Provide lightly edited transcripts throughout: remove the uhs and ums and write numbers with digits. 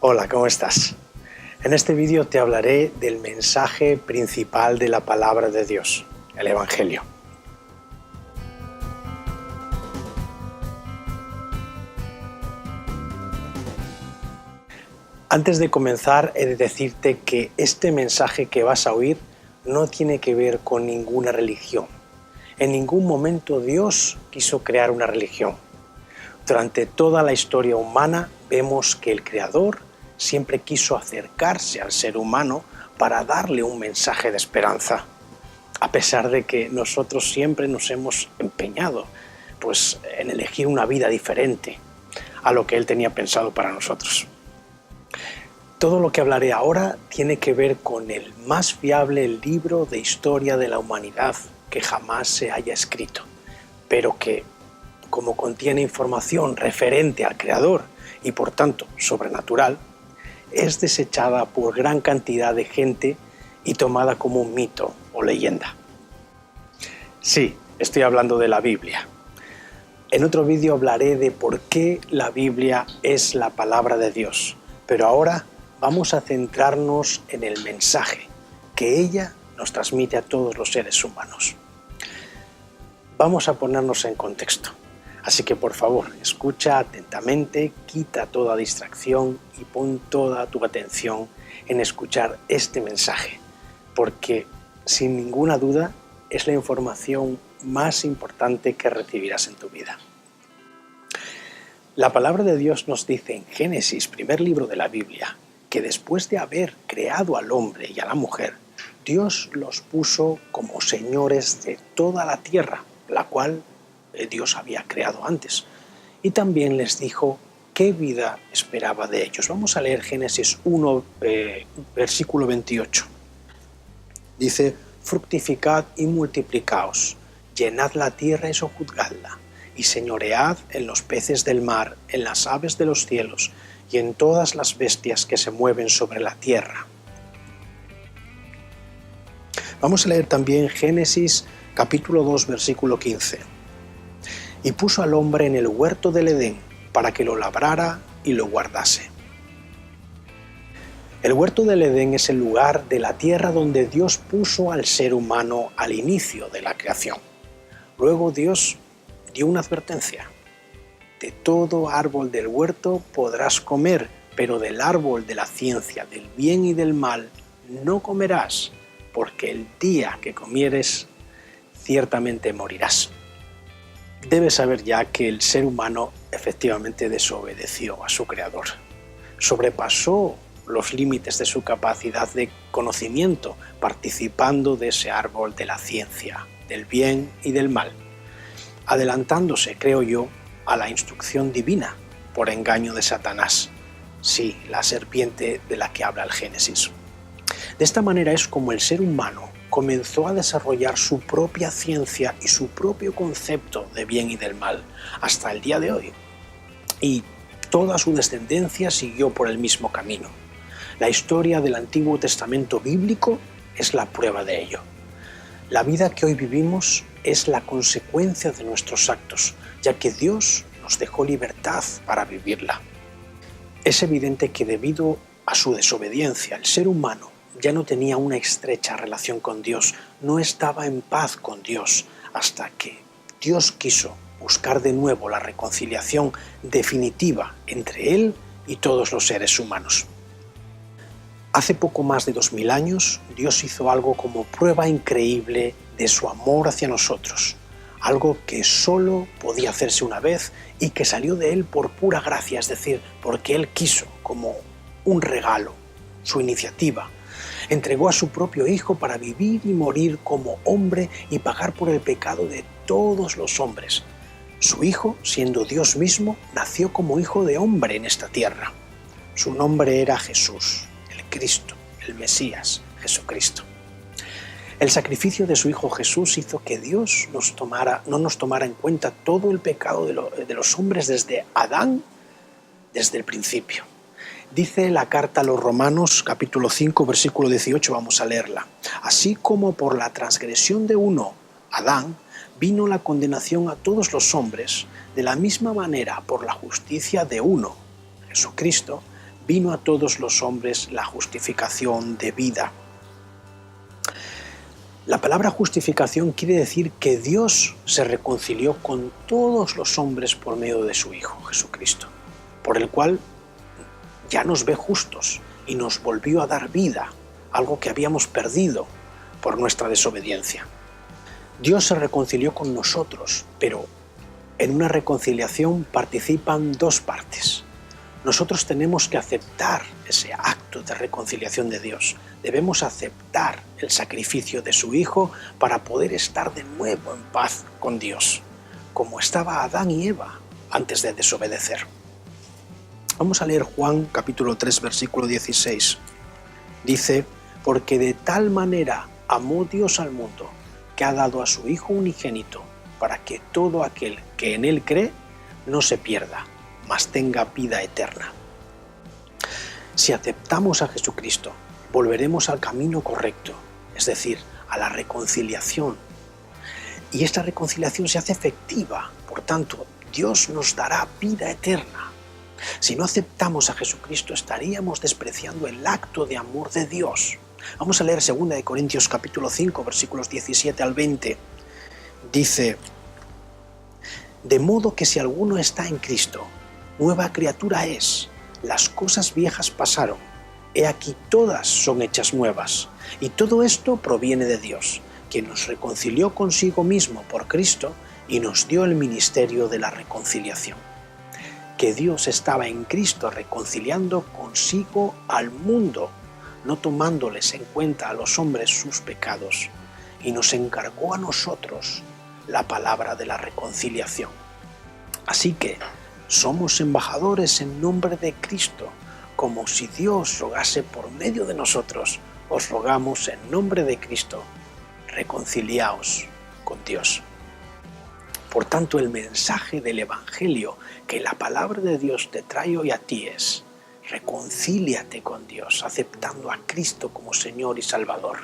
Hola, ¿cómo estás? En este vídeo te hablaré del mensaje principal de la palabra de Dios, el Evangelio. Antes de comenzar, he de decirte que este mensaje que vas a oír no tiene que ver con ninguna religión. En ningún momento Dios quiso crear una religión. Durante toda la historia humana vemos que el Creador siempre quiso acercarse al ser humano para darle un mensaje de esperanza, a pesar de que nosotros siempre nos hemos empeñado en elegir una vida diferente a lo que Él tenía pensado para nosotros. Todo lo que hablaré ahora tiene que ver con el más fiable libro de historia de la humanidad que jamás se haya escrito, pero que, como contiene información referente al Creador y por tanto sobrenatural, es desechada por gran cantidad de gente y tomada como un mito o leyenda. Sí, estoy hablando de la Biblia. En otro vídeo hablaré de por qué la Biblia es la palabra de Dios, pero ahora vamos a centrarnos en el mensaje que ella nos transmite a todos los seres humanos. Vamos a ponernos en contexto. Así que por favor, escucha atentamente, quita toda distracción y pon toda tu atención en escuchar este mensaje, porque sin ninguna duda es la información más importante que recibirás en tu vida. La palabra de Dios nos dice en Génesis, primer libro de la Biblia, que después de haber creado al hombre y a la mujer, Dios los puso como señores de toda la tierra, la cual Dios había creado antes, y también les dijo qué vida esperaba de ellos. Vamos a leer Génesis 1, versículo 28. Dice: fructificad y multiplicaos, llenad la tierra y sojuzgadla, y señoread en los peces del mar, en las aves de los cielos, y en todas las bestias que se mueven sobre la tierra. Vamos a leer también Génesis capítulo 2, versículo 15. Y puso al hombre en el huerto del Edén para que lo labrara y lo guardase. El huerto del Edén es el lugar de la tierra donde Dios puso al ser humano al inicio de la creación. Luego Dios dio una advertencia: de todo árbol del huerto podrás comer, pero del árbol de la ciencia del bien y del mal no comerás, porque el día que comieres ciertamente morirás. Debes saber ya que el ser humano efectivamente desobedeció a su Creador. Sobrepasó los límites de su capacidad de conocimiento participando de ese árbol de la ciencia, del bien y del mal, adelantándose, creo yo, a la instrucción divina por engaño de Satanás. Sí, la serpiente de la que habla el Génesis. De esta manera es como el ser humano comenzó a desarrollar su propia ciencia y su propio concepto de bien y del mal hasta el día de hoy. Y toda su descendencia siguió por el mismo camino. La historia del Antiguo Testamento bíblico es la prueba de ello. La vida que hoy vivimos es la consecuencia de nuestros actos, ya que Dios nos dejó libertad para vivirla. Es evidente que debido a su desobediencia, el ser humano ya no tenía una estrecha relación con Dios, no estaba en paz con Dios, hasta que Dios quiso buscar de nuevo la reconciliación definitiva entre Él y todos los seres humanos. Hace poco más de 2000 años, Dios hizo algo como prueba increíble de su amor hacia nosotros, algo que solo podía hacerse una vez y que salió de Él por pura gracia, es decir, porque Él quiso, como un regalo, su iniciativa. Entregó a su propio Hijo para vivir y morir como hombre y pagar por el pecado de todos los hombres. Su Hijo, siendo Dios mismo, nació como hijo de hombre en esta tierra. Su nombre era Jesús, el Cristo, el Mesías, Jesucristo. El sacrificio de su Hijo Jesús hizo que Dios no nos tomara en cuenta todo el pecado de los hombres desde Adán, desde el principio. Dice la carta a los Romanos, capítulo 5, versículo 18, vamos a leerla. Así como por la transgresión de uno, Adán, vino la condenación a todos los hombres, de la misma manera por la justicia de uno, Jesucristo, vino a todos los hombres la justificación de vida. La palabra justificación quiere decir que Dios se reconcilió con todos los hombres por medio de su Hijo, Jesucristo, por el cual ya nos ve justos y nos volvió a dar vida, algo que habíamos perdido por nuestra desobediencia. Dios se reconcilió con nosotros, pero en una reconciliación participan dos partes. Nosotros tenemos que aceptar ese acto de reconciliación de Dios. Debemos aceptar el sacrificio de su Hijo para poder estar de nuevo en paz con Dios, como estaba Adán y Eva antes de desobedecer. Vamos a leer Juan capítulo 3, versículo 16. Dice: porque de tal manera amó Dios al mundo, que ha dado a su Hijo unigénito, para que todo aquel que en Él cree no se pierda, mas tenga vida eterna. Si aceptamos a Jesucristo, volveremos al camino correcto, es decir, a la reconciliación. Y esta reconciliación se hace efectiva, por tanto, Dios nos dará vida eterna. Si no aceptamos a Jesucristo, estaríamos despreciando el acto de amor de Dios. Vamos a leer 2 Corintios capítulo 5, versículos 17 al 20. Dice: de modo que si alguno está en Cristo, nueva criatura es, las cosas viejas pasaron, he aquí todas son hechas nuevas, y todo esto proviene de Dios, quien nos reconcilió consigo mismo por Cristo y nos dio el ministerio de la reconciliación. Que Dios estaba en Cristo reconciliando consigo al mundo, no tomándoles en cuenta a los hombres sus pecados, y nos encargó a nosotros la palabra de la reconciliación. Así que somos embajadores en nombre de Cristo, como si Dios rogase por medio de nosotros. Os rogamos en nombre de Cristo, reconciliaos con Dios. Por tanto, el mensaje del Evangelio que la palabra de Dios te trae hoy a ti es: reconcíliate con Dios, aceptando a Cristo como Señor y Salvador.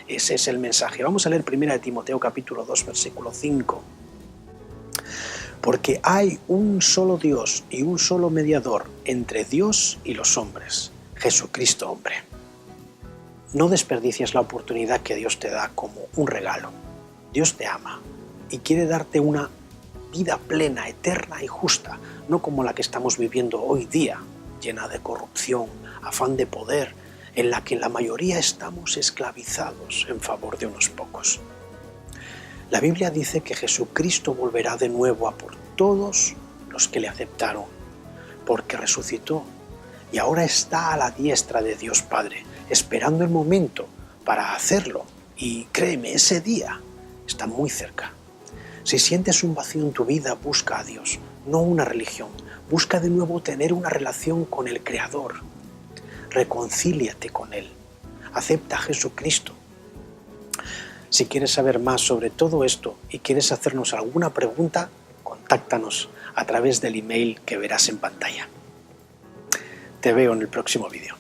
Ese es el mensaje. Vamos a leer 1 Timoteo capítulo 2, versículo 5. Porque hay un solo Dios y un solo mediador entre Dios y los hombres, Jesucristo hombre. No desperdicies la oportunidad que Dios te da como un regalo. Dios te ama y quiere darte una vida plena, eterna y justa, no como la que estamos viviendo hoy día, llena de corrupción, afán de poder, en la que la mayoría estamos esclavizados en favor de unos pocos. La Biblia dice que Jesucristo volverá de nuevo a por todos los que le aceptaron, porque resucitó y ahora está a la diestra de Dios Padre, esperando el momento para hacerlo. Y créeme, ese día está muy cerca. Si sientes un vacío en tu vida, busca a Dios, no una religión. Busca de nuevo tener una relación con el Creador. Reconcíliate con Él. Acepta a Jesucristo. Si quieres saber más sobre todo esto y quieres hacernos alguna pregunta, contáctanos a través del email que verás en pantalla. Te veo en el próximo vídeo.